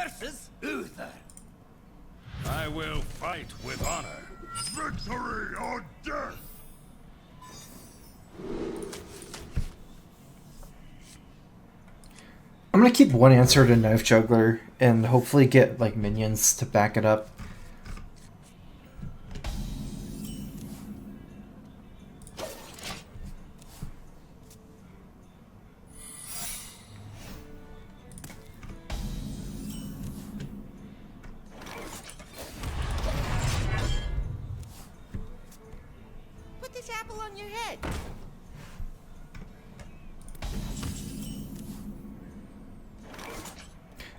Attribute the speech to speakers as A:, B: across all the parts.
A: versus Uther. I will fight with honor. Victory or death!
B: I'm gonna keep one answer to Knife Juggler and hopefully get like minions to back it up.
C: Put this apple on your head.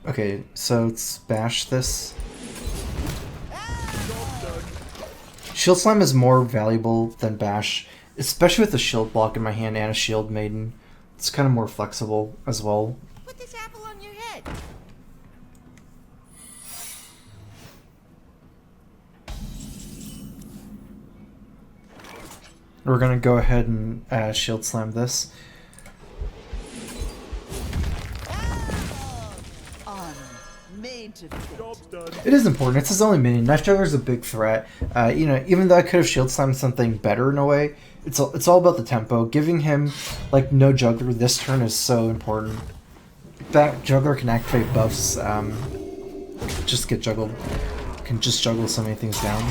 B: Okay, so let's bash this. Shield Slime is more valuable than Bash, especially with the shield block in my hand and a Shield Maiden. It's kind of more flexible as well.
C: Put this apple on your head.
B: We're gonna go ahead and Shield Slam this. It is important. It's his only minion. Knife Juggler is a big threat. You know, even though I could have Shield Slammed something better in a way, it's all about the tempo. Giving him like no Juggler this turn is so important. That Juggler can activate buffs. Just get juggled. Can just juggle so many things down.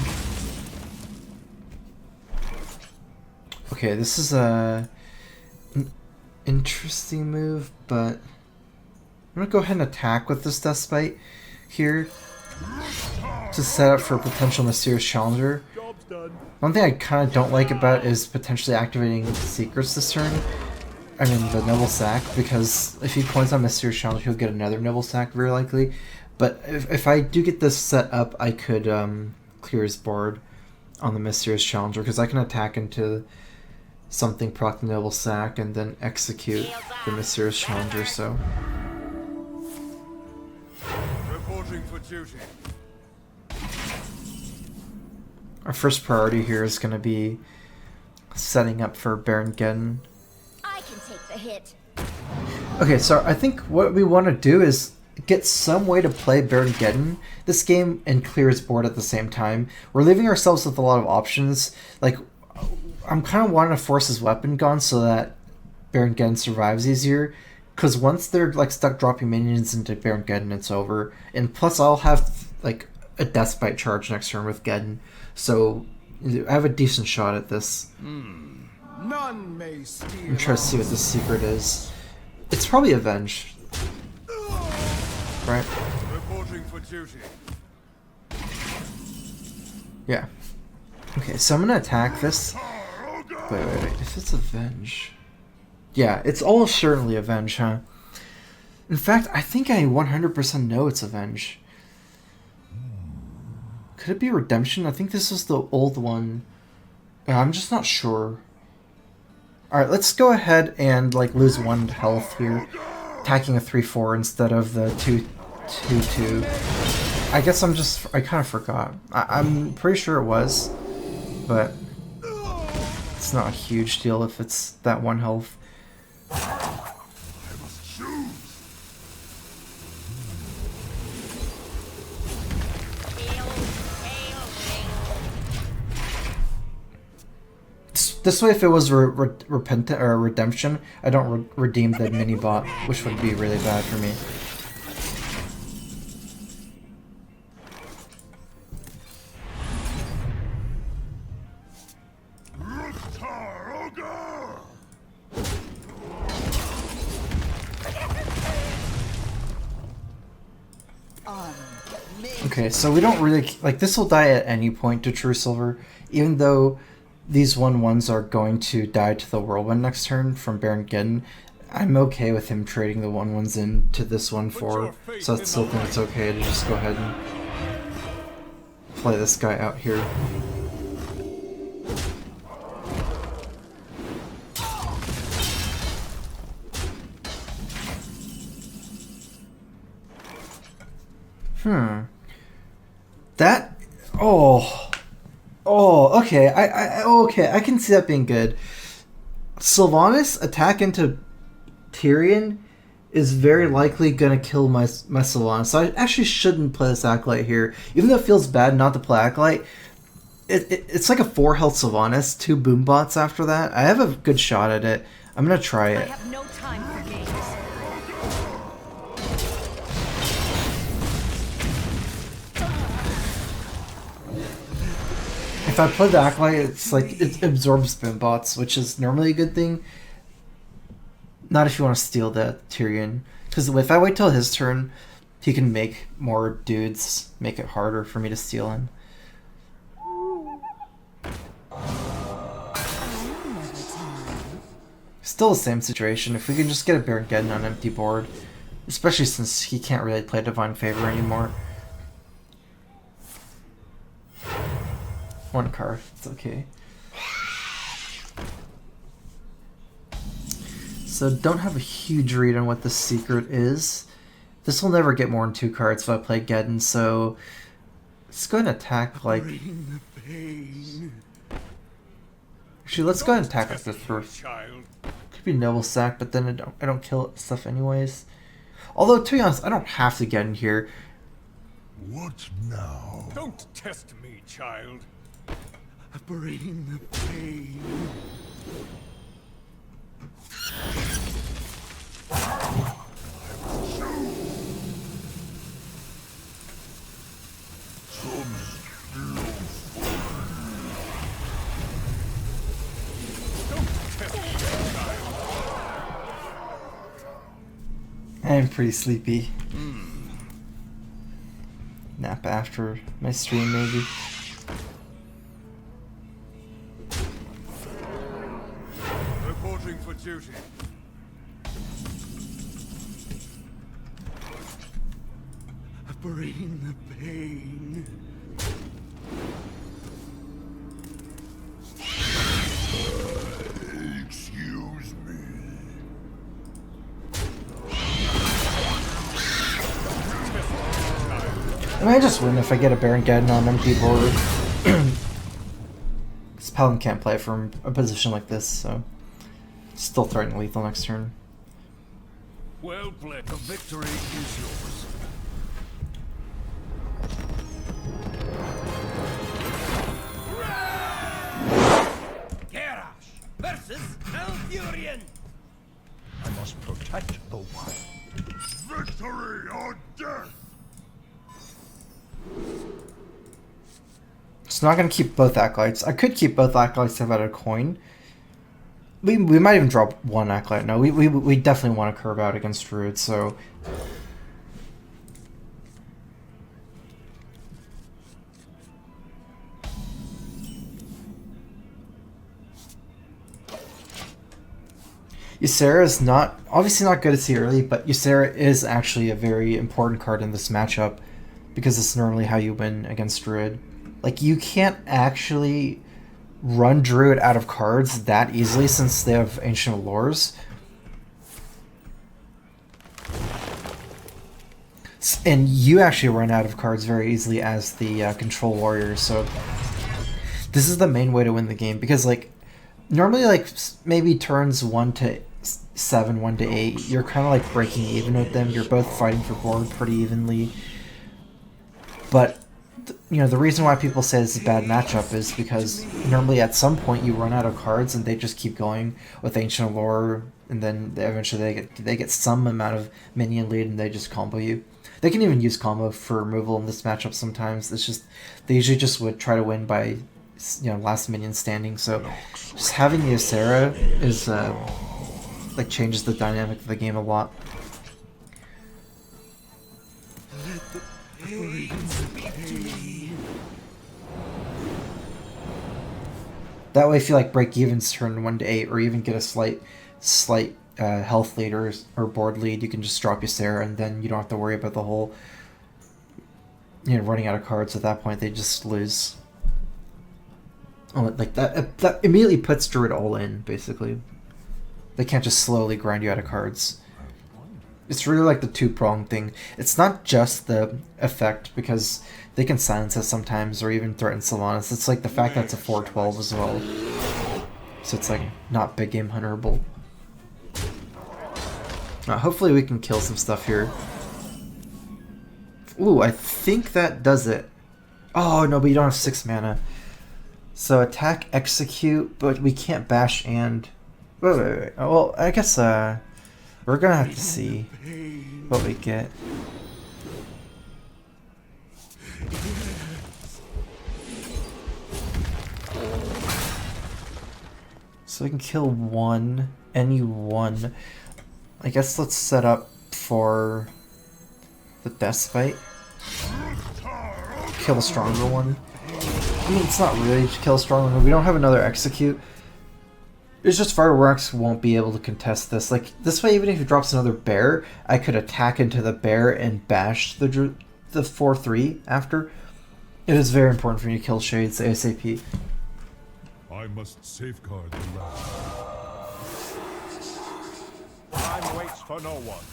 B: Okay, this is an interesting move, but I'm gonna go ahead and attack with this Death Spite here to set up for a potential Mysterious Challenger. One thing I kind of don't like about it is potentially activating Secrets this turn. I mean the Noble Sack, because if he coins on Mysterious Challenger, he'll get another Noble Sack very likely. But if I do get this set up, I could clear his board on the Mysterious Challenger, because I can attack into something, proc the Noble Sack, and then execute the Mysterious Challenger. So.
A: For duty.
B: Our first priority here is going to be setting up for Baron Geddon.
C: I can take the hit.
B: Okay, so I think what we want to do is get some way to play Baron Geddon this game and clear his board at the same time. We're leaving ourselves with a lot of options. Like, I'm kind of wanting to force his weapon gone so that Baron Geddon survives easier. Because once they're like stuck dropping minions into Baron Geddon, it's over. And plus I'll have like a Death Spite charge next turn with Geddon. So I have a decent shot at this.
A: None may steal.
B: I'm trying to see what the secret is. It's probably Avenge. Right?
A: Reporting for duty.
B: Yeah. Okay, so I'm gonna attack this. Wait. If it's Avenge... Yeah, it's almost certainly Avenge, huh? In fact, I think I 100% know it's Avenge. Could it be Redemption? I think this is the old one. I'm just not sure. Alright, let's go ahead and like lose 1 health here. Attacking a 3-4 instead of the 2-2-2. I guess I kind of forgot. I'm pretty sure it was. But it's not a huge deal if it's that 1 health.
A: I must choose.
B: This way, if it was Repentant or Redemption, I don't redeem the mini bot, which would be really bad for me. Okay, so we don't really... Like, this will die at any point to True Silver, even though these 1/1s are going to die to the Whirlwind next turn from Baron Geddon. I'm okay with him trading the 1/1s into this 1/4, so I still think it's okay to just go ahead and play this guy out here. That... okay. Okay, I can see that being good. Sylvanas attack into Tyrion is very likely gonna kill my Sylvanas. So I actually shouldn't play this Acolyte here. Even though it feels bad not to play Acolyte, it's like a 4 health Sylvanas, 2 boom bots after that. I have a good shot at it. I'm gonna try it.
C: I have no time for games.
B: If I play the Acolyte, it's like it absorbs boom bots, which is normally a good thing. Not if you want to steal the Tyrion. Because if I wait till his turn, he can make more dudes, make it harder for me to steal him. Still the same situation. If we can just get a Baron on empty board, especially since he can't really play Divine Favor anymore. 1 card, it's okay. So don't have a huge read on what the secret is. This will never get more than 2 cards if I play Geddon, so let's go ahead and attack like... Actually, let's go ahead and attack like this first. Could be Noble Sack, but then I don't kill stuff anyways. Although, to be honest, I don't have to get in here.
A: What now? Don't test me, child. Bring the pain.
B: I'm pretty sleepy. Nap after my stream, maybe.
A: Reporting for duty. Bring the pain. Excuse me.
B: I mean, I just win if I get a Baron Geddon on empty board. Because Paladin can't play from a position like this, so still threatening lethal next turn.
A: Well played. The victory is yours.
D: Versus Alfurion.
A: I must protect the wild. Victory or death!
B: It's not going to keep both Acolytes. I could keep both Acolytes if I had a coin. We might even drop 1 Acolyte. No, we definitely want to curve out against Druid, so... Ysera is not, obviously not good to see early, but Ysera is actually a very important card in this matchup because it's normally how you win against Druid. Like, you can't actually run Druid out of cards that easily since they have Ancient Allures. And you actually run out of cards very easily as the Control Warrior, so this is the main way to win the game because, like, normally, like, maybe turns 1 to 7, 1 to 8, you're kind of like breaking even with them. You're both fighting for board pretty evenly. But, you know, the reason why people say this is a bad matchup is because normally at some point you run out of cards and they just keep going with Ancient Allure, and then eventually they get some amount of minion lead and they just combo you. They can even use combo for removal in this matchup sometimes. It's just, they usually just would try to win by, you know, last minion standing. So just having the Ysera is like changes the dynamic of the game a lot. That way, if you like break evens turn 1 to 8, or even get a slight health lead or board lead, you can just drop Ysera, and then you don't have to worry about the whole, you know, running out of cards. At that point, they just lose. Oh, like that immediately puts Druid all in, basically. They can't just slowly grind you out of cards. It's really like the 2-pronged thing. It's not just the effect, because they can silence us sometimes, or even threaten Sylvanas. It's like the fact that it's a 4/12 as well. So it's like not big game hunterable. Hopefully we can kill some stuff here. Ooh, I think that does it. Oh, no, but you don't have 6 mana. So attack, execute, but we can't bash and... Wait. Well, I guess we're gonna have to see what we get. So we can kill one, any one. I guess let's set up for the Despite. Kill a stronger one. I mean, it's not really to kill a stronger one. We don't have another execute. It's just Fireworks won't be able to contest this. Like, this way, even if he drops another bear, I could attack into the bear and bash the 4/3 after. It is very important for me to kill Shades ASAP.
A: I must safeguard the realm.
E: Time waits for no one.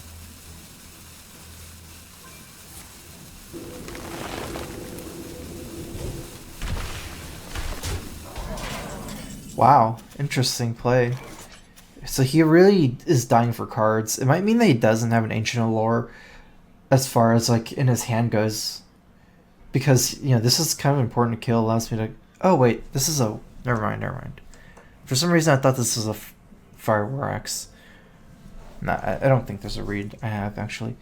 B: Wow, interesting play. So he really is dying for cards. It might mean that he doesn't have an Ancient Allure as far as like in his hand goes. Because, you know, this is kind of important to kill. Allows me to... Oh wait, this is a... Never mind. For some reason I thought this was a Fireworks. Nah, I don't think there's a read I have actually.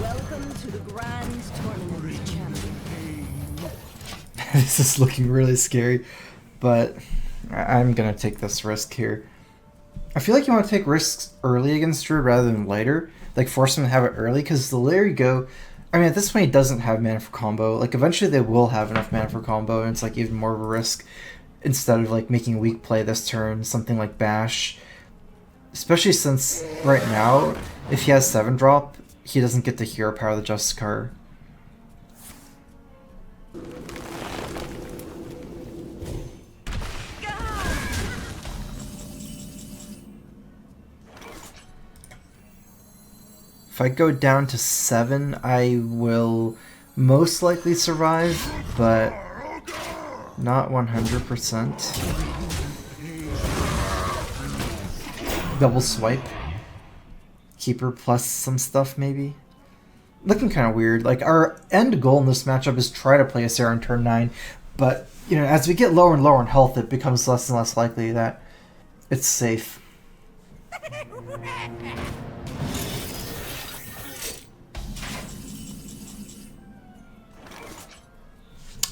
C: Welcome to the grand tournament, champion.
B: This is looking really scary, but I'm gonna take this risk here. I feel like you want to take risks early against Druid rather than later. Like, force him to have it early, because the later you go... I mean, at this point he doesn't have mana for combo. Like, eventually they will have enough mana for combo, and it's like even more of a risk. Instead of like making weak play this turn, something like Bash. Especially since right now, if he has 7-drop, he doesn't get the hero power of the Justice card. If I go down to 7, I will most likely survive, but not 100%. Double swipe. Keeper plus some stuff, maybe? Looking kind of weird. Like, our end goal in this matchup is try to play a Sarah on turn 9, but, you know, as we get lower and lower in health, it becomes less and less likely that it's safe.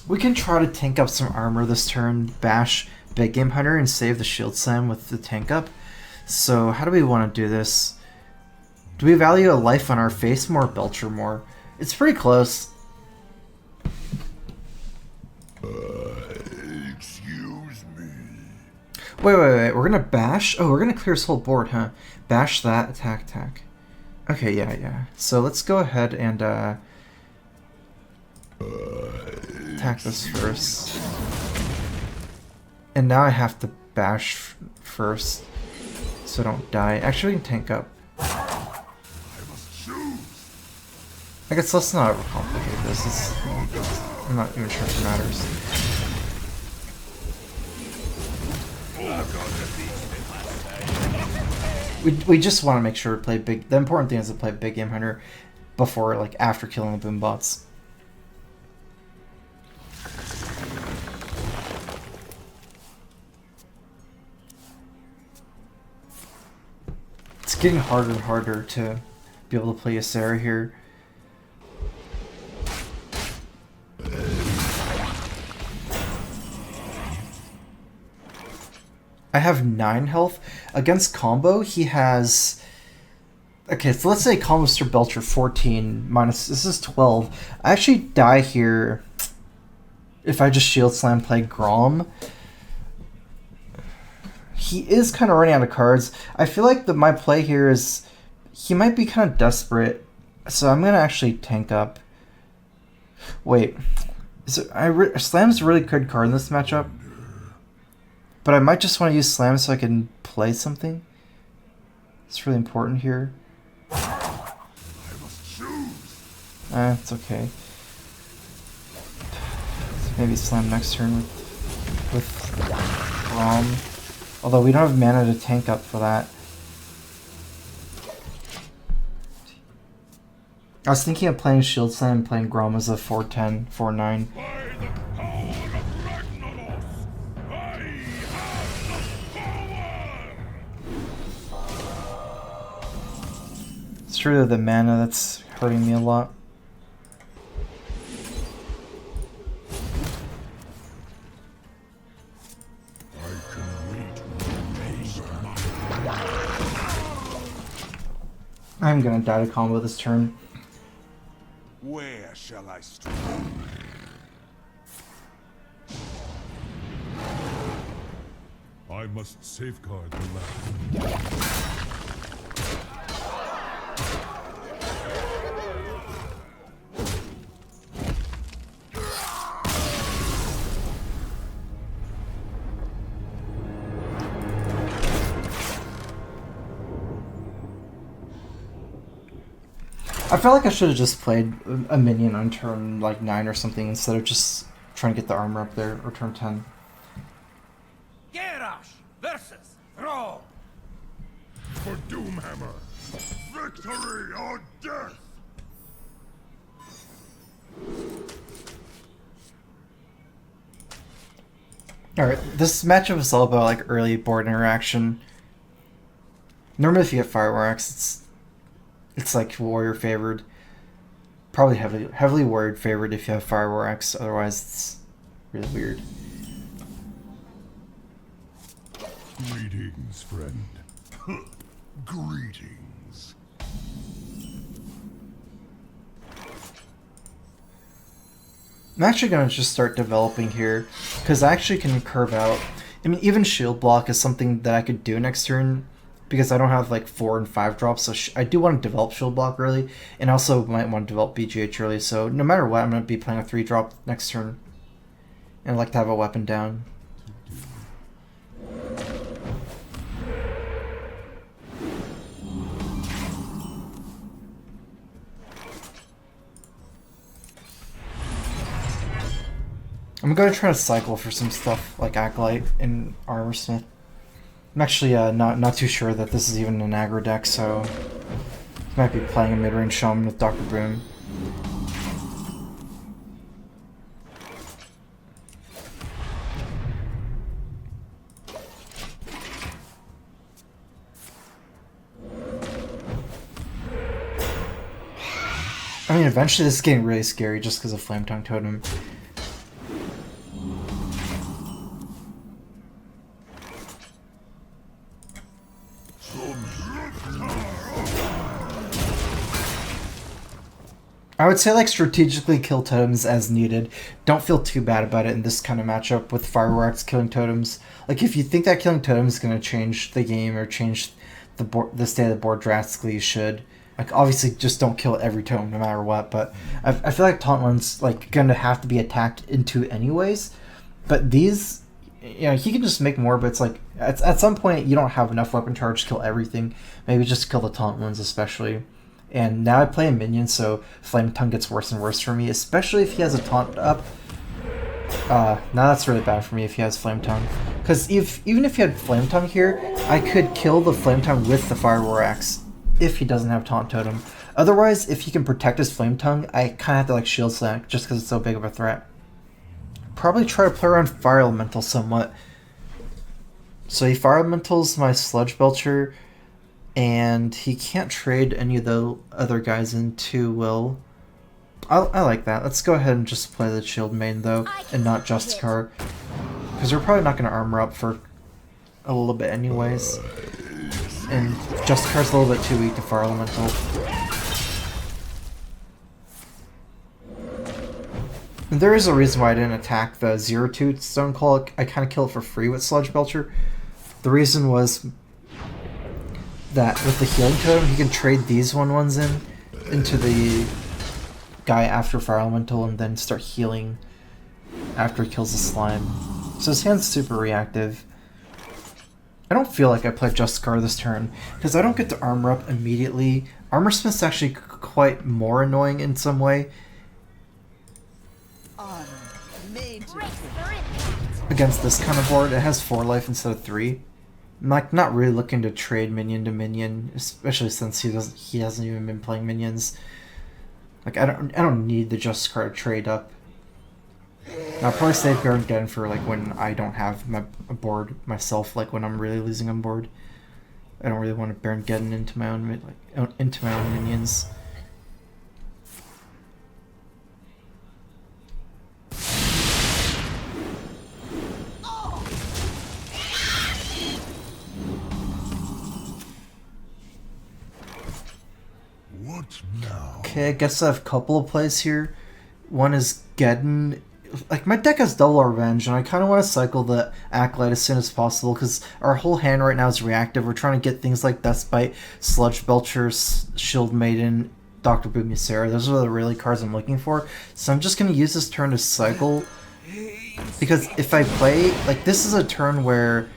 B: We can try to tank up some armor this turn, bash Big Game Hunter, and save the Shield Slam with the tank up. So how do we want to do this? Do we value a life on our face more, Belcher more? It's pretty close.
A: Excuse me.
B: Wait. We're gonna bash? Oh, we're gonna clear his whole board, huh? Bash that, attack. Okay, yeah. So let's go ahead and attack this first. And now I have to bash first, so I don't die. Actually, we can tank up. I guess let's not overcomplicate this. I'm not even sure if it matters. We just want to make sure to play big. The important thing is to play Big Game Hunter before, like, after killing the boom bots. It's getting harder and harder to be able to play a Sarah here. I have 9 health. Against combo, he has... Okay, so let's say combo Mr. Belcher 14 minus... This is 12. I actually die here if I just Shield Slam play Grom. He is kind of running out of cards. I feel like my play here is... He might be kind of desperate. So I'm going to actually tank up. Wait. Slam's a really good card in this matchup. But I might just want to use Slam so I can play something. It's really important here. It's okay. Maybe Slam next turn with Grom. Although we don't have mana to tank up for that. I was thinking of playing Shield Slam and playing Grom as a 4-10, 4-9.
A: By the power of Ragnaros, I have the power!
B: It's true that the mana that's hurting me a lot. I'm gonna die to combo this turn.
A: Where shall I strike? I must safeguard the land.
B: I felt like I should have just played a minion on turn like 9 or something instead of just trying to get the armor up there, or turn 10.
D: Garrosh versus Throw.
A: For Doomhammer, victory or death!
B: Alright, this matchup is all about like early board interaction. Normally if you get Firewall Axe, it's like warrior favored. Probably heavily warrior favored if you have Firewall Axe, otherwise it's really weird.
A: Greetings, friend. Greetings.
B: I'm actually going to just start developing here, because I actually can curve out. I mean, even Shield Block is something that I could do next turn, because I don't have like 4 and 5 drops, so I do want to develop Shield Block early, and also might want to develop BGH early, so no matter what, I'm going to be playing a 3 drop next turn. And I'd like to have a weapon down. I'm going to try to cycle for some stuff like Acolyte and Armor Smith. I'm actually not too sure that this is even an aggro deck, so I might be playing a mid-range Shaman with Dr. Boom. I mean, eventually this is getting really scary just because of Flame Tongue Totem. I would say like strategically kill totems as needed. Don't feel too bad about it in this kind of matchup with Fireworks killing totems. Like if you think that killing totems is going to change the game or change the state of the board drastically, you should. Like obviously just don't kill every totem no matter what, but I feel like Taunt One's like going to have to be attacked into anyways. But these, you know, he can just make more, but it's like at some point you don't have enough weapon charge to kill everything. Maybe just kill the Taunt Ones especially. And now I play a minion, so Flame Tongue gets worse and worse for me, especially if he has a taunt up. Now that's really bad for me if he has Flame Tongue. Because even if he had Flame Tongue here, I could kill the Flame Tongue with the Firewall Axe if he doesn't have Taunt Totem. Otherwise, if he can protect his Flame Tongue, I kind of have to like Shield Slam just because it's so big of a threat. Probably try to play around Fire Elemental somewhat. So he Fire Elementals my Sludge Belcher, and he can't trade any of the other guys into Will. I like that. Let's go ahead and just play the Shield Main though, and not Justicar, because we're probably not going to armor up for a little bit anyways. And Justicar's a little bit too weak to Fire Elemental. And there is a reason why I didn't attack the 0-2 Stone Call. I kind of killed it for free with Sludge Belcher. The reason was that with the healing totem, he can trade these 1/1s into the guy after Fire Elemental and then start healing after he kills the slime. So his hand's super reactive. I don't feel like I played Justicar this turn because I don't get to armor up immediately. Armor Smith's actually quite more annoying in some way. against this kind of board. It has 4 life instead of 3. I'm like not really looking to trade minion to minion, especially since he hasn't even been playing minions. Like I don't need the Just card to trade up. I'll probably save Baron Gen for like when I don't have my board myself, like when I'm really losing on board. I don't really want to Baron Gen into my own minions.
A: What now?
B: Okay, I guess I have a couple of plays here. One is Geddon. Like, my deck has Double Revenge, and I kind of want to cycle the Acolyte as soon as possible, because our whole hand right now is reactive. We're trying to get things like Deathbite, Sludge Belcher, Shield Maiden, Dr. Boom Ysera. Those are the really cards I'm looking for. So I'm just going to use this turn to cycle, because if I play... Like, this is a turn where...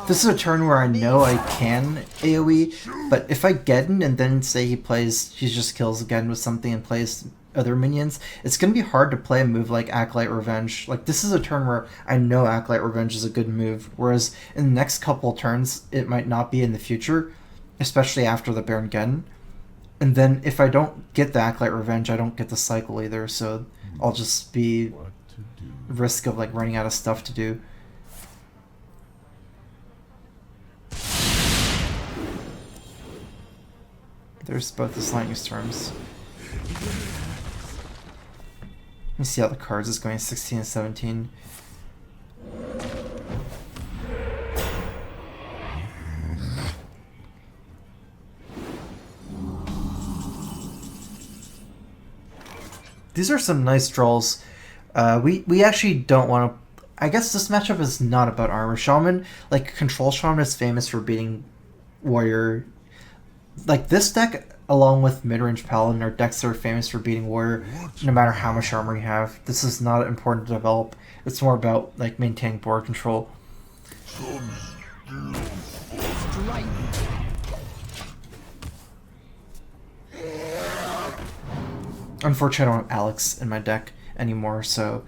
B: This is a turn where I know I can AoE, but if I Geddon and then say he just kills again with something and plays other minions, it's going to be hard to play a move like Acolyte Revenge. Like, this is a turn where I know Acolyte Revenge is a good move, whereas in the next couple turns, it might not be in the future, especially after the Baron Geddon. And then if I don't get the Acolyte Revenge, I don't get the cycle either, so I'll just be risk of like running out of stuff to do. There's both the Lightning Storms. Let me see how the cards is going, 16 and 17. These are some nice draws. We actually don't want to... I guess this matchup is not about armor. Shaman, like, Control Shaman is famous for beating Warrior. Like, this deck, along with Midrange Paladin, are decks that are famous for beating Warrior, no matter how much armor you have. This is not important to develop. It's more about, like, maintaining board control. Unfortunately, I don't have Alex in my deck anymore, so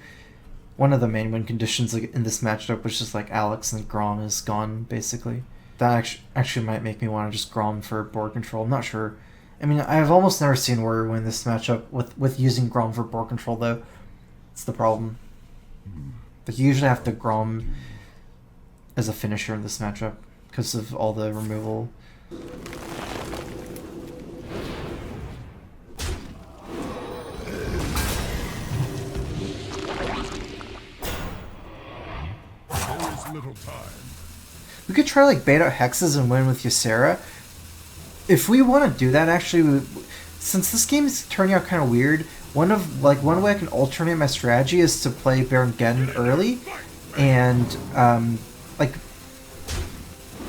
B: one of the main win conditions in this matchup was just, like, Alex and Grom is gone, basically. That actually might make me want to just Grom for board control. I'm not sure. I mean, I've almost never seen Warrior win this matchup with using Grom for board control, though. It's the problem. But you usually have to Grom as a finisher in this matchup because of all the removal.
A: There is little time.
B: We could try like bait out hexes and win with Ysera. If we want to do that, actually, since this game is turning out kind of weird, one way I can alternate my strategy is to play Baron Geddon early and like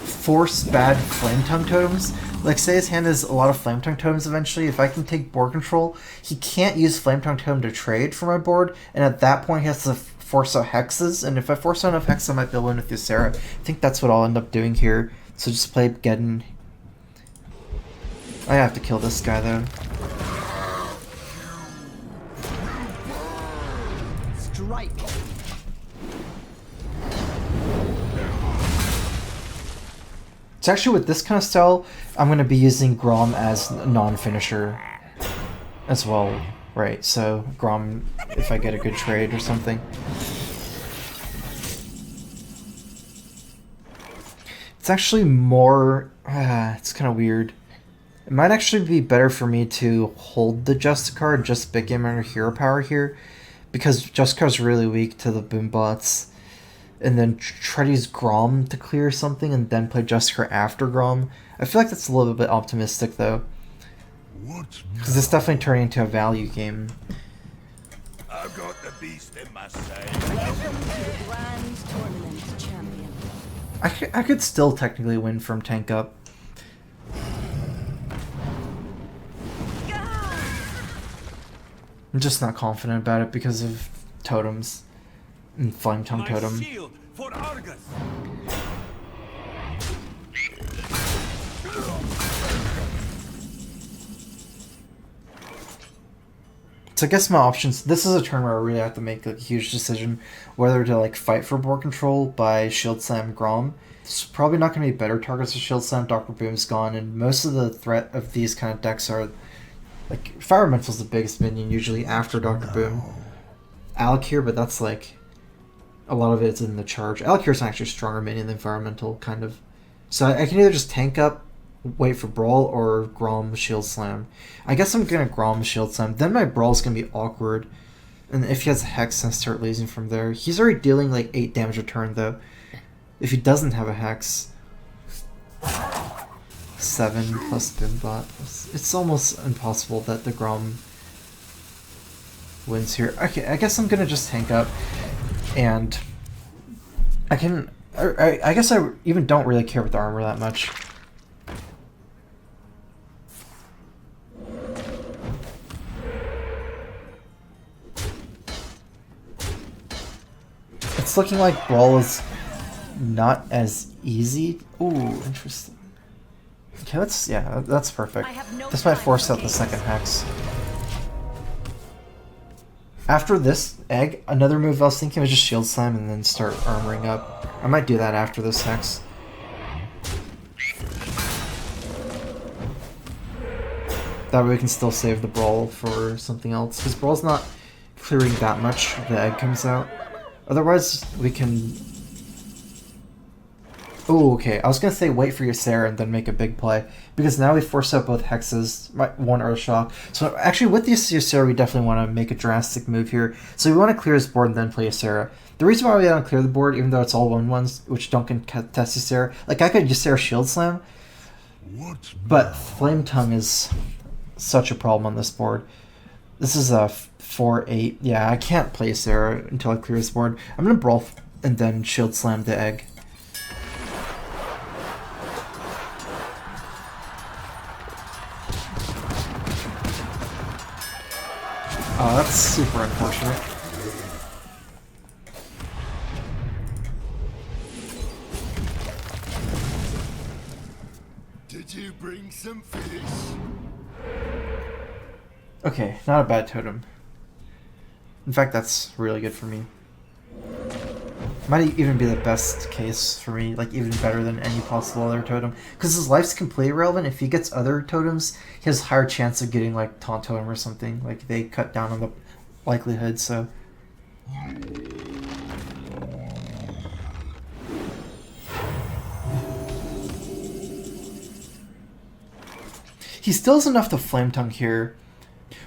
B: force bad Flame Tongue totems. Like, say his hand has a lot of Flame Tongue totems eventually. If I can take board control, he can't use Flame Tongue totem to trade for my board, and at that point he has to force out hexes, and if I force out enough hexes, I might be able to win with Ysera. I think that's what I'll end up doing here. So just play Geddon. I have to kill this guy though.
C: Strike.
B: So actually with this kind of style, I'm going to be using Grom as non-finisher as well. Right, so Grom, if I get a good trade or something. It's actually more... it's kind of weird. It might actually be better for me to hold the Just card, just big game under hero power here, because Just card's really weak to the boom bots. And then try to use Grom to clear something and then play Just card after Grom. I feel like that's a little bit optimistic though. Because it's definitely turning into a value game.
A: I've got the beast in my sight.
C: Welcome to the Grand Tournament, champion.
B: I could still technically win from tank up. I'm just not confident about it because of totems and Flame Tongue totem.
D: Shield for Argus.
B: So I guess my options, this is a turn where I really have to make like, a huge decision whether to like fight for board control by Shield Slam Grom. It's probably not going to be better targets for Shield Slam. Dr. Boom's gone, and most of the threat of these kind of decks are like Environmental's the biggest minion usually after Dr. Boom. Alakir, but that's like a lot of it's in the charge. Alakir's an actually stronger minion than Environmental, kind of. So I can either just tank up, wait for Brawl, or Grom Shield Slam. I guess I'm gonna Grom Shield Slam. Then my Brawl's gonna be awkward. And if he has a Hex, then start losing from there. He's already dealing like 8 damage a turn though. If he doesn't have a Hex, 7 plus Bimbot. It's almost impossible that the Grom wins here. Okay, I guess I'm gonna just tank up, and I can. I guess I even don't really care with the armor that much. It's looking like Brawl is not as easy. Ooh, interesting. Okay, that's perfect. This might force out the second Hex. After this egg, another move I was thinking was just Shield Slam and then start armoring up. I might do that after this Hex. That way we can still save the Brawl for something else. Because Brawl's not clearing that much if the egg comes out. Otherwise, we can... Oh, okay. I was going to say wait for your Sarah and then make a big play. Because now we force out both Hexes, one Earth Shock. So actually, with the Sarah, we definitely want to make a drastic move here. So we want to clear his board and then play a Sarah. The reason why we don't clear the board, even though it's all 1/1s, which don't contest Sarah, like I could just Sarah Shield Slam, but Flame Tongue is such a problem on this board. This is a 4/8. Yeah, I can't play Sarah until I clear this board. I'm going to Brawl and then Shield Slam the egg. Oh, that's super unfortunate.
A: Did you bring some fish?
B: Okay, not a bad totem. In fact, that's really good for me. Might even be the best case for me, like even better than any possible other totem. Because his life's completely irrelevant. If he gets other totems, he has a higher chance of getting like Taunt Totem or something. Like they cut down on the likelihood, so... He still has enough to Flame Tongue here.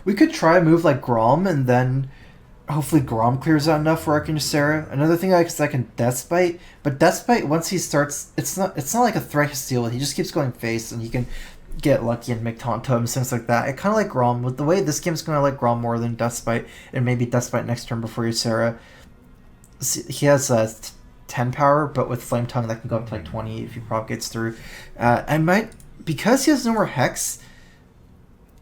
B: We could try a move like Grom and then... Hopefully Grom clears out enough where I can just Sarah. Another thing I can Death Bite, but Death Bite once he starts, it's not like a threat to deal with. He just keeps going face, and he can get lucky and make taunt totems, things like that. I kind of like Grom. With the way this game's going, I like Grom more than Death Bite, and maybe Death Bite next turn before you Sarah. He has 10 power, but with Flame Tongue that can go up to like 20 if he propagates through. I might, because he has no more Hex,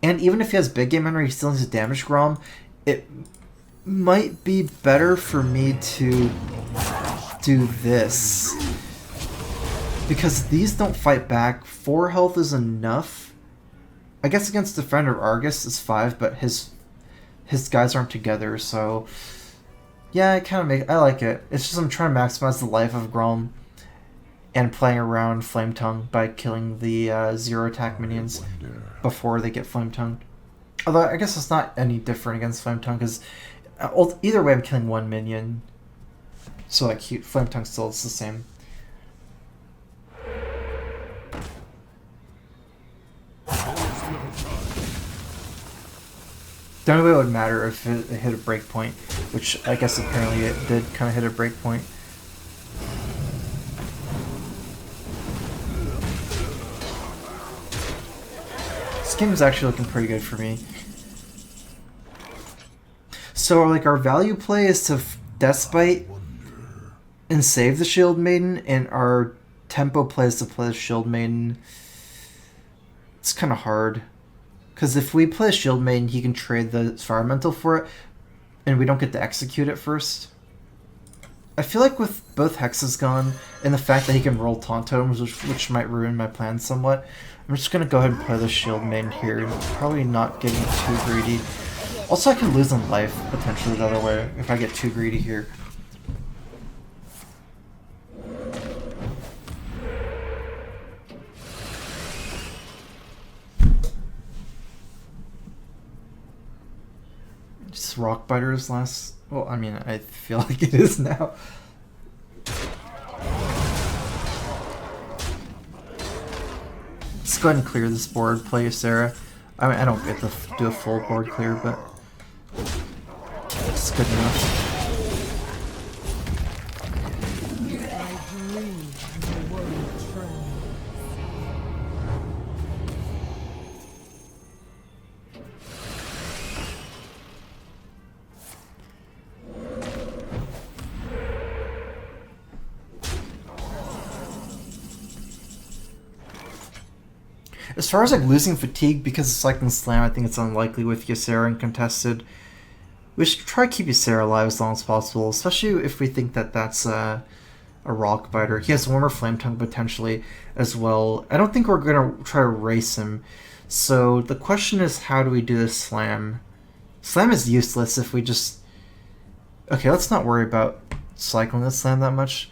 B: and even if he has big game memory, he still needs to damage Grom. It might be better for me to do this, because these don't fight back. 4 health is enough. I guess against Defender Argus is 5, but his guys aren't together, so yeah, I like it. It's just I'm trying to maximize the life of Grom and playing around Flame Tongue by killing the 0 attack minions before they get Flame Tongued. Although I guess it's not any different against Flame Tongue, because either way I'm killing 1 minion, so like Flame Tongue still is the same. The only way it would matter if it hit a breakpoint, which I guess apparently it did kind of hit a breakpoint. This game is actually looking pretty good for me. So like our value play is to Death Bite and save the Shield Maiden, and our tempo play is to play the Shield Maiden. It's kind of hard, because if we play a Shield Maiden, he can trade the Environmental for it, and we don't get to execute it first. I feel like with both Hexes gone, and the fact that he can roll Taunt Totems, which might ruin my plan somewhat, I'm just going to go ahead and play the Shield Maiden here, and probably not getting too greedy. Also, I can lose on life, potentially, the other way, if I get too greedy here. Just Rockbiter's last... Well, I mean, I feel like it is now. Let's go ahead and clear this board, play Sarah. I mean, I don't get to do a full board clear, but it's good enough. As far as like losing fatigue because of Cycling Slam, I think it's unlikely with Ysera and contested. We should try to keep Ysera alive as long as possible, especially if we think that that's a rock biter. He has Warmer Flame Tongue potentially as well. I don't think we're gonna try to race him. So the question is, how do we do this slam? Slam is useless if we just... Okay, let's not worry about cycling the slam that much.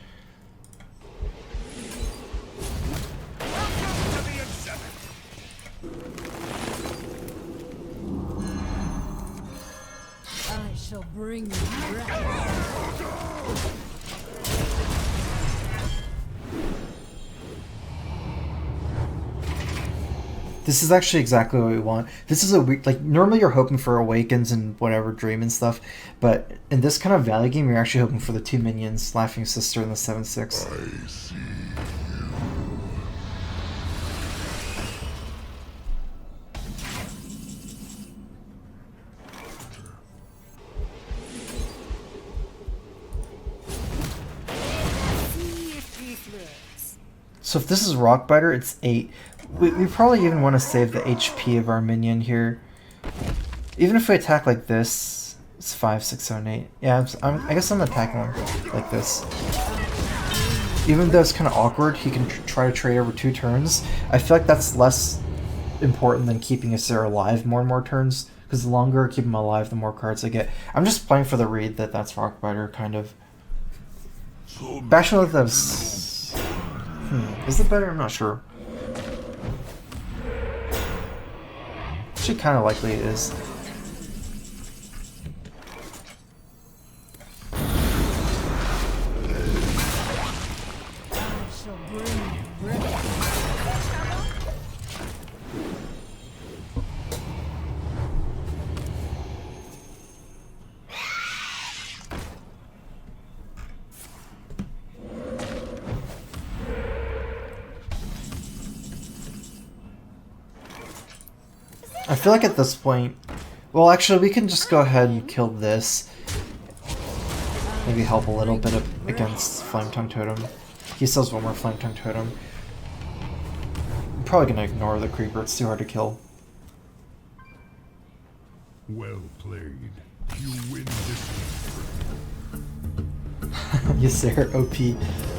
C: Bring
B: This is actually exactly what we want. This is a weak, like, normally you're hoping for Awakens and whatever, Dream and stuff, but in this kind of value game, you're actually hoping for the 2 minions, Laughing Sister and the 7/6.
A: I see.
B: So if this is Rockbiter, it's 8. We probably even want to save the HP of our minion here. Even if we attack like this, it's 5, 6, 7, 8. Yeah, I guess I'm attacking him like this. Even though it's kind of awkward, he can try to trade over 2 turns. I feel like that's less important than keeping Ysera alive more and more turns, because the longer I keep him alive, the more cards I get. I'm just playing for the read that that's Rockbiter, kind of. Bashing with those... Is it better? I'm not sure. Actually, kind of likely it is. I feel like at this point... Well, actually, we can just go ahead and kill this. Maybe help a little bit against Flame Tongue Totem. He still has one more Flame Tongue Totem. I'm probably going to ignore the Creeper. It's too hard to kill.
A: Well played. You win this one.
B: Ysera OP.